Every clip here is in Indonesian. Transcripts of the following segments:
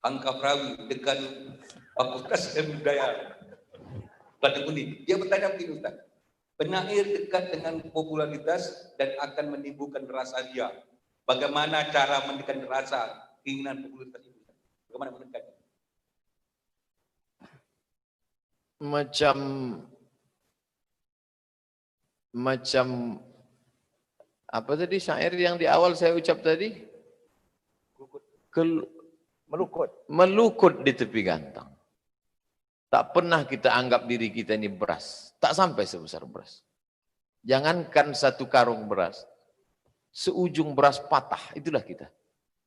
angka perawi dengan fakultas ilmu budaya Planet Kuning. Dia bertanya begini, Ustaz. Penyair dekat dengan popularitas dan akan menimbulkan rasa ria. Bagaimana cara menekan rasa keinginan popularitas itu? Bagaimana menekannya? Macam apa tadi syair yang di awal saya ucap tadi? Melukut di tepi gantang. Tak pernah kita anggap diri kita ini beras. Tak sampai sebesar beras. Jangankan satu karung beras. Seujung beras patah, itulah kita.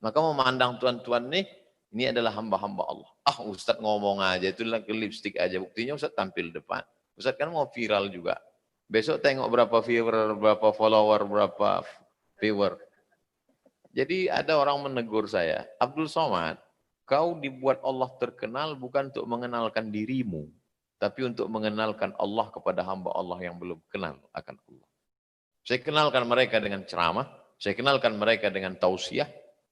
Maka memandang tuan-tuan ini adalah hamba-hamba Allah. Ah, Ustadz ngomong aja, itulah ke lipstick aja. Buktinya Ustadz tampil depan. Ustadz kan mau viral juga. Besok tengok berapa viewer, berapa follower, berapa viewer. Jadi ada orang menegur saya, Abdul Somad, kau dibuat Allah terkenal bukan untuk mengenalkan dirimu, tapi untuk mengenalkan Allah kepada hamba Allah yang belum kenal akan Allah. Saya kenalkan mereka dengan ceramah, saya kenalkan mereka dengan tausiah,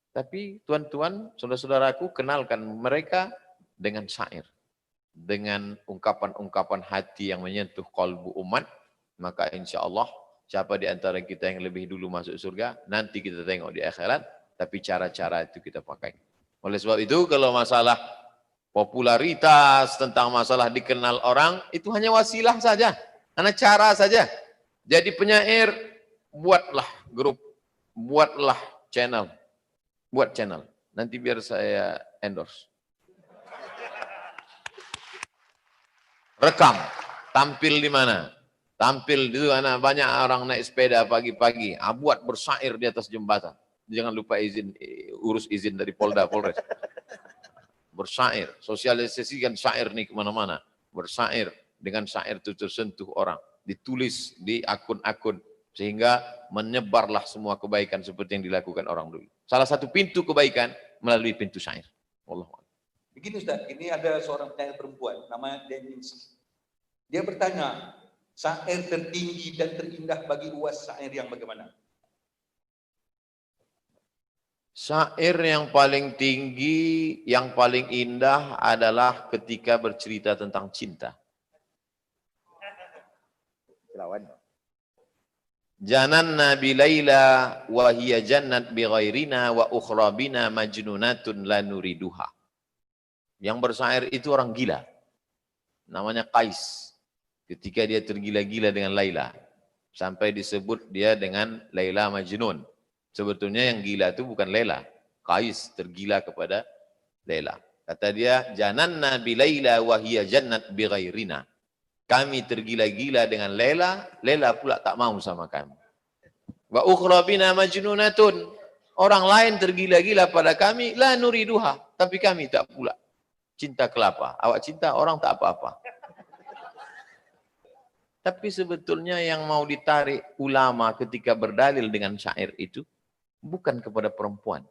tapi tuan-tuan, saudara-saudaraku, kenalkan mereka dengan syair. Dengan ungkapan-ungkapan hati yang menyentuh kalbu umat, maka insya Allah, siapa di antara kita yang lebih dulu masuk surga, nanti kita tengok di akhirat, tapi cara-cara itu kita pakai. Oleh sebab itu, kalau masalah popularitas, tentang masalah dikenal orang, itu hanya wasilah saja, hanya cara saja. Jadi penyair, buatlah grup, buatlah channel, buat channel. Nanti biar saya endorse. Rekam, tampil di mana? Tampil di mana banyak orang naik sepeda pagi-pagi, buat bersair di atas jembatan. Jangan lupa urus izin dari Polda, Polres. Bersair, sosialisasikan syair nih kemana-mana. Bersair dengan syair itu tersentuh orang. Ditulis di akun-akun sehingga menyebarlah semua kebaikan seperti yang dilakukan orang dulu. Salah satu pintu kebaikan melalui pintu syair. Wallahu a'lam. Begini Ustaz, ini ada seorang penyair perempuan namanya Denis. Dia bertanya, syair tertinggi dan terindah bagi uas syair yang bagaimana? Syair yang paling tinggi, yang paling indah adalah ketika bercerita tentang cinta. Jananna bi Laila wa hiya jannat bi ghairina wa ukhra bina majnunatun la nuriduha. Yang bersair itu orang gila. Namanya Qais. Ketika dia tergila-gila dengan Laila. Sampai disebut dia dengan Laila Majnun. Sebetulnya yang gila itu bukan Laila. Qais tergila kepada Laila. Kata dia, jananna bi Laila wa hiya jannat bi ghairina. Kami tergila-gila dengan Laila, Laila pula tak mau sama kami. Wa ukhra bina majnunatun. Orang lain tergila-gila pada kami, la nuriduha, tapi kami tak pula. Cinta kelapa. Awak cinta orang tak apa-apa. Tapi sebetulnya yang mau ditarik ulama ketika berdalil dengan syair itu bukan kepada perempuan,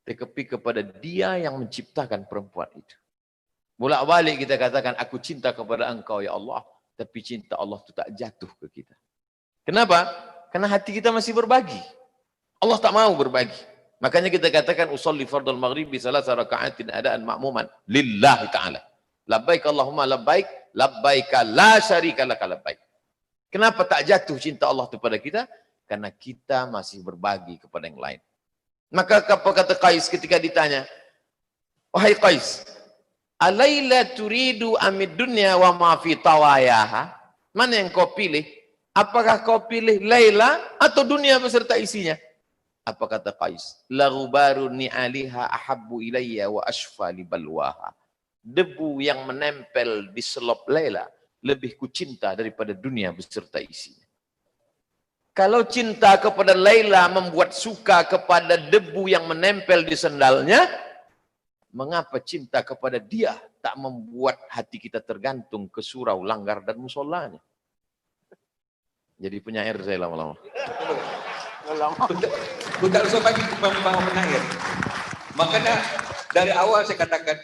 tetapi kepada dia yang menciptakan perempuan itu. Bolak-balik kita katakan, aku cinta kepada engkau ya Allah, tapi cinta Allah itu tak jatuh ke kita. Kenapa? Karena hati kita masih berbagi. Allah tak mau berbagi. Makanya kita katakan usolli fardal maghribi salasa raka'atin adaan ma'muman lillahi ta'ala. Labbaik Allahumma labbaik, labbaika la syarika laka labbaik. Kenapa tak jatuh cinta Allah itu pada kita? Karena kita masih berbagi kepada yang lain. Maka apa kata Qais ketika ditanya, wahai Qais, alaila turidu amid dunya wa ma fi tawayaha? Mana yang kau pilih? Apakah kau pilih Laila atau dunia beserta isinya? Apa kata Qais? Laghubaru ni'aliha ahabbu ilayya wa ashfa li balwaha. Debu yang menempel di selop Laila lebih kucinta daripada dunia beserta isinya. Kalau cinta kepada Laila membuat suka kepada debu yang menempel di sendalnya, mengapa cinta kepada dia tak membuat hati kita tergantung ke surau, langgar, dan musolanya? Jadi penyair saya lama-lama. Bukan usah bagi penyair. Makanya dari awal saya katakan,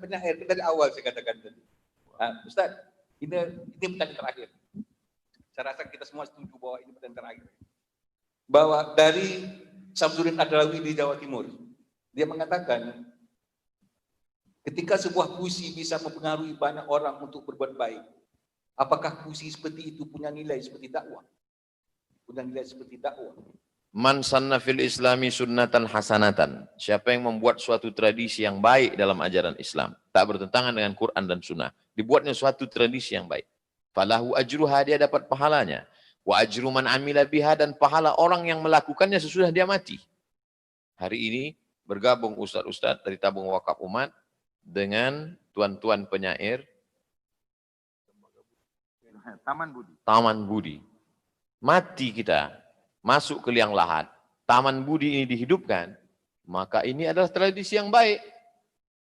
penyair dari awal saya katakan tadi. Ustaz, ini pertanyaan terakhir. Saya rasa kita semua setuju bahwa ini pertanyaan terakhir. Bahwa dari Samsudin Adrawi di Jawa Timur, dia mengatakan Ketika sebuah puisi bisa mempengaruhi banyak orang untuk berbuat baik, apakah puisi seperti itu punya nilai seperti dakwah? Punya nilai seperti dakwah. Man sanna fil islami sunnatan hasanatan. Siapa yang membuat suatu tradisi yang baik dalam ajaran Islam, tak bertentangan dengan Quran dan Sunnah, dibuatnya suatu tradisi yang baik. Falahu ajruha, dia dapat pahalanya. Wa ajru man amila biha, dan pahala orang yang melakukannya sesudah dia mati. Hari ini bergabung ustaz-ustaz dari tabung wakaf umat dengan tuan-tuan penyair Taman Budi. Mati kita, masuk ke liang lahat, Taman Budi ini dihidupkan, maka ini adalah tradisi yang baik.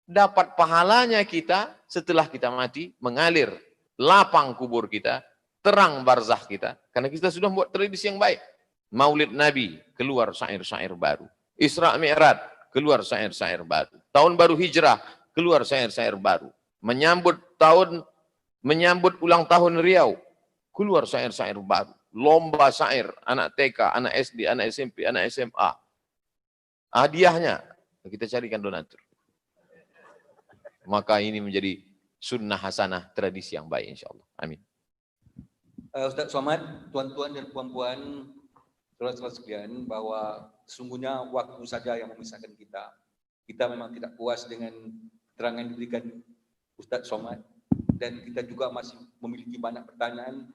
Dapat pahalanya kita setelah kita mati, mengalir lapang kubur kita, terang barzah kita, karena kita sudah membuat tradisi yang baik. Maulid Nabi, keluar syair-syair baru. Isra Mi'raj, keluar syair-syair baru. Tahun baru hijrah, keluar syair-syair baru. Menyambut ulang tahun Riau, keluar syair-syair baru. Lomba syair, anak TK, anak SD, anak SMP, anak SMA. Hadiahnya, kita carikan donatur. Maka ini menjadi sunnah hasanah, tradisi yang baik insya Allah. Amin. Ustaz Somad, tuan-tuan dan puan-puan, saudara-saudara sekalian, bahwa sesungguhnya waktu saja yang memisahkan kita. Kita memang tidak puas dengan keterangan yang diberikan Ustaz Somad, dan kita juga masih memiliki banyak pertanyaan.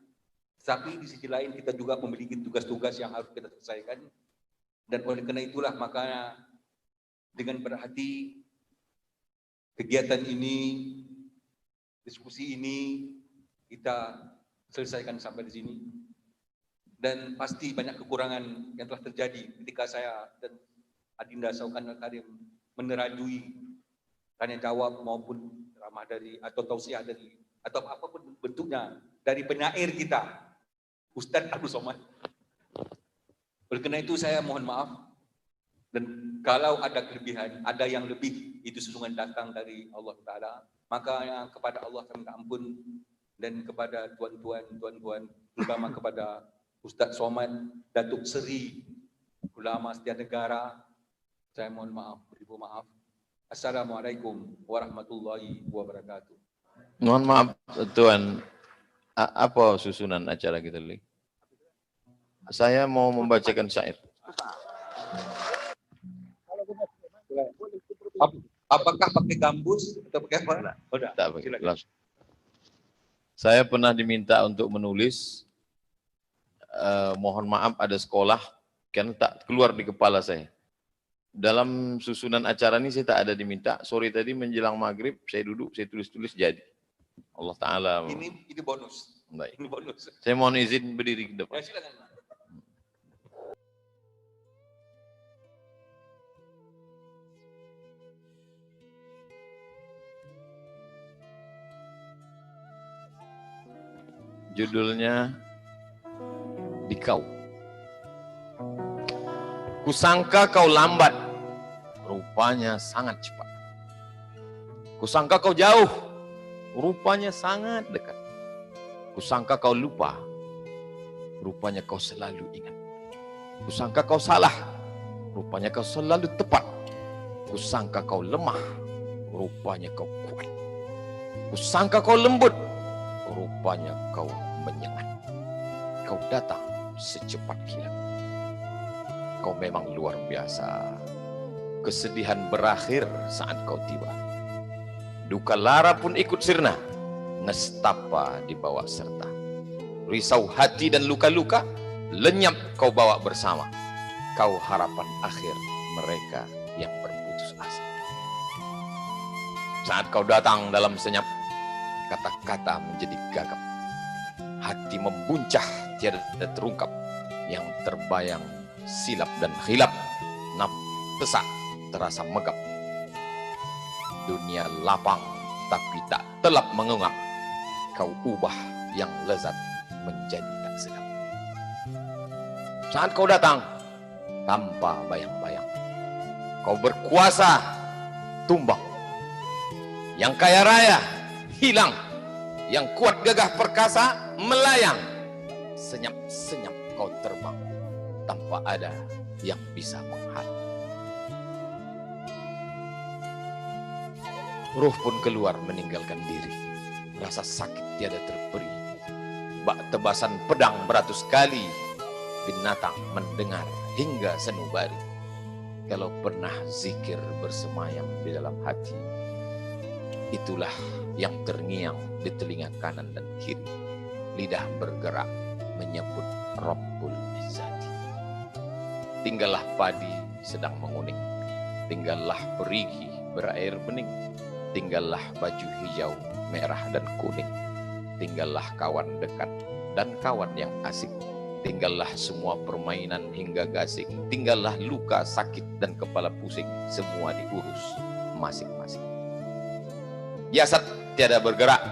Tapi di sisi lain kita juga memiliki tugas-tugas yang harus kita selesaikan. Dan oleh karena itulah maka dengan berhati kegiatan ini, diskusi ini kita selesaikan sampai di sini. Dan pasti banyak kekurangan yang telah terjadi ketika saya dan Adinda Saukan Al-Karim menerajui tanya jawab maupun ramah dari atau tausiah dari atau apapun bentuknya dari penyair kita, Ustadz Abdul Somad. Oleh karena itu saya mohon maaf, dan kalau ada kelebihan, ada yang lebih, itu sesungguhnya datang dari Allah Ta'ala, maka kepada Allah kami minta ampun, dan kepada tuan-tuan, terutama kepada Ustadz Somad, Datuk Seri, Ulama Setia Negara, saya mohon maaf, beribu maaf. Assalamualaikum warahmatullahi wabarakatuh. Mohon maaf Tuan, apa susunan acara kita ini? Saya mau membacakan syair. Apakah pakai gambus atau pakai apa? Udah. Tak pakai, langsung. Saya pernah diminta untuk menulis, mohon maaf ada sekolah, kan tak keluar di kepala saya. Dalam susunan acara ini saya tak ada diminta, sore tadi menjelang maghrib, saya duduk, saya tulis-tulis jadi. Allah Ta'ala. Ini bonus. Baik. Ini bonus. Saya mohon izin berdiri ke depan. Ya, silakan. Judulnya Dikau. Kusangka kau lambat, rupanya sangat cepat. Kusangka kau jauh, rupanya sangat dekat. Kusangka kau lupa, rupanya kau selalu ingat. Kusangka kau salah, rupanya kau selalu tepat. Kusangka kau lemah, rupanya kau kuat. Kusangka kau lembut, rupanya kau menyengat. Kau datang secepat kilat. Kau memang luar biasa. Kesedihan berakhir saat kau tiba. Duka lara pun ikut sirna. Nestapa dibawa serta. Risau hati dan luka-luka lenyap kau bawa bersama. Kau harapan akhir mereka yang berputus asa. Saat kau datang dalam senyap, kata-kata menjadi gagap. Hati membuncah tiada terungkap. Yang terbayang silap dan khilaf. Nafsa terasa megap. Dunia lapang tapi tak telap mengungap. Kau ubah yang lezat menjadi tak sedap. Saat kau datang tanpa bayang-bayang, kau berkuasa tumbang. Yang kaya raya hilang, yang kuat gagah perkasa melayang. Senyap-senyap kau terbang tanpa ada yang bisa menghalang. Ruh pun keluar meninggalkan diri. Rasa sakit tiada terperi. Bak tebasan pedang beratus kali. Binatang mendengar hingga sanubari. Kalau pernah zikir bersemayam di dalam hati, itulah yang terngiang di telinga kanan dan kiri. Lidah bergerak menyebut Rabbul Izzati. Tinggallah padi sedang menguning. Tinggallah perigi berair bening. Tinggallah baju hijau, merah dan kuning. Tinggallah kawan dekat dan kawan yang asing. Tinggallah semua permainan hingga gasing. Tinggallah luka, sakit dan kepala pusing. Semua diurus masing-masing. Jasad tiada bergerak.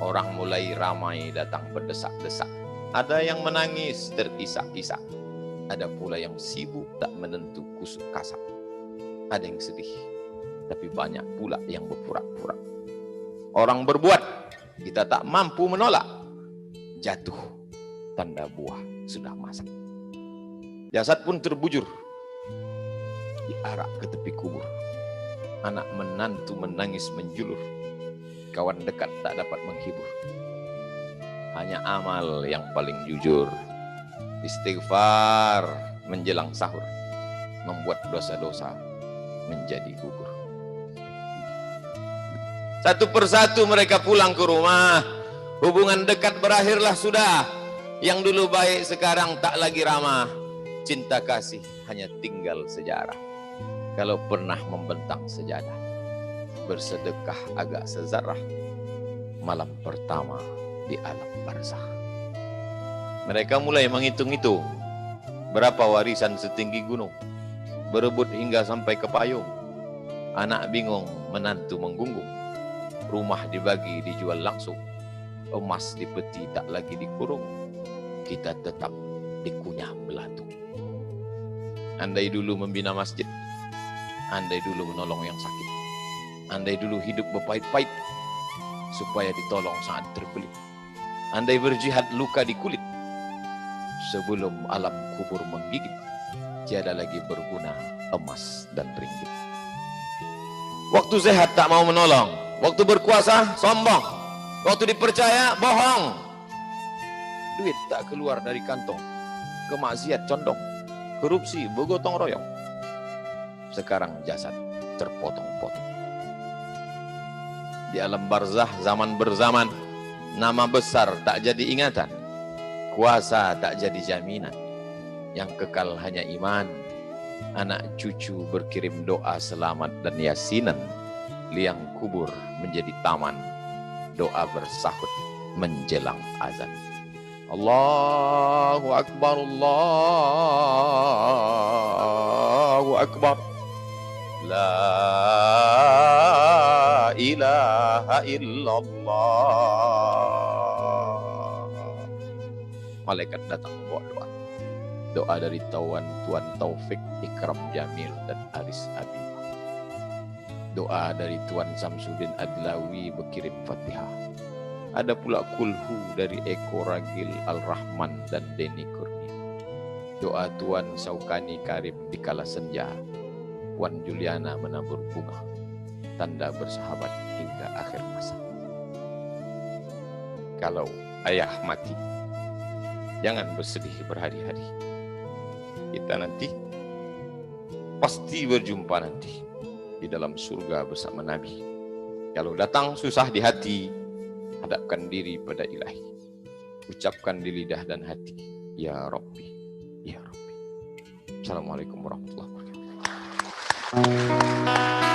Orang mulai ramai datang berdesak-desak. Ada yang menangis terisak-isak. Ada pula yang sibuk tak menentu kusuk kasak. Ada yang sedih, tapi banyak pula yang berpura-pura. Orang berbuat, kita tak mampu menolak. Jatuh, tanda buah sudah masak. Jasad pun terbujur, diarak ke tepi kubur. Anak menantu menangis menjulur. Kawan dekat tak dapat menghibur. Hanya amal yang paling jujur. Istighfar menjelang sahur, membuat dosa-dosa menjadi gugur. Satu persatu mereka pulang ke rumah. Hubungan dekat berakhirlah sudah. Yang dulu baik sekarang tak lagi ramah. Cinta kasih hanya tinggal sejarah. Kalau pernah membentang sejadah, bersedekah agak sezarah. Malam pertama di alam barzah. Mereka mulai menghitung-hitung berapa warisan setinggi gunung. Berebut hingga sampai ke payung. Anak bingung, menantu menggunggung. Rumah dibagi, dijual langsung. Emas di peti tak lagi dikurung. Kita tetap dikunyah belatung. Andai dulu membina masjid. Andai dulu menolong yang sakit. Andai dulu hidup berpahit-pahit supaya ditolong saat terbelit. Andai berjihad luka di kulit sebelum alam kubur menggigit. Tiada lagi berguna emas dan ringgit. Waktu sehat tak mau menolong. Waktu berkuasa sombong. Waktu dipercaya bohong. Duit tak keluar dari kantong. Kemaksiat condong. Korupsi bergotong royong. Sekarang jasad terpotong-potong. Di alam barzah zaman berzaman. Nama besar tak jadi ingatan. Kuasa tak jadi jaminan. Yang kekal hanya iman. Anak cucu berkirim doa selamat dan yasinan. Liang kubur menjadi taman. Doa bersahut menjelang azan. Allahu Akbar, Allahu Akbar. La ilaha illallah. Malaikat datang membawa doa. Doa dari Tuan Taufik, Ikram Jamil dan Aris Abibah. Doa dari Tuan Samsudin Adlawi berkirim Fatihah. Ada pula kulhu dari Eko Ragil Al-Rahman dan Denny Kurnia. Doa Tuan Saukani Karim di kala senja. Puan Juliana menabur bunga. Tanda bersahabat hingga akhir masa. Kalau ayah mati, jangan bersedih berhari-hari. Kita nanti pasti berjumpa nanti di dalam surga bersama Nabi. Kalau datang susah di hati, hadapkan diri pada Ilahi. Ucapkan di lidah dan hati, Ya Rabbi, Ya Rabbi. Assalamualaikum warahmatullahi wabarakatuh.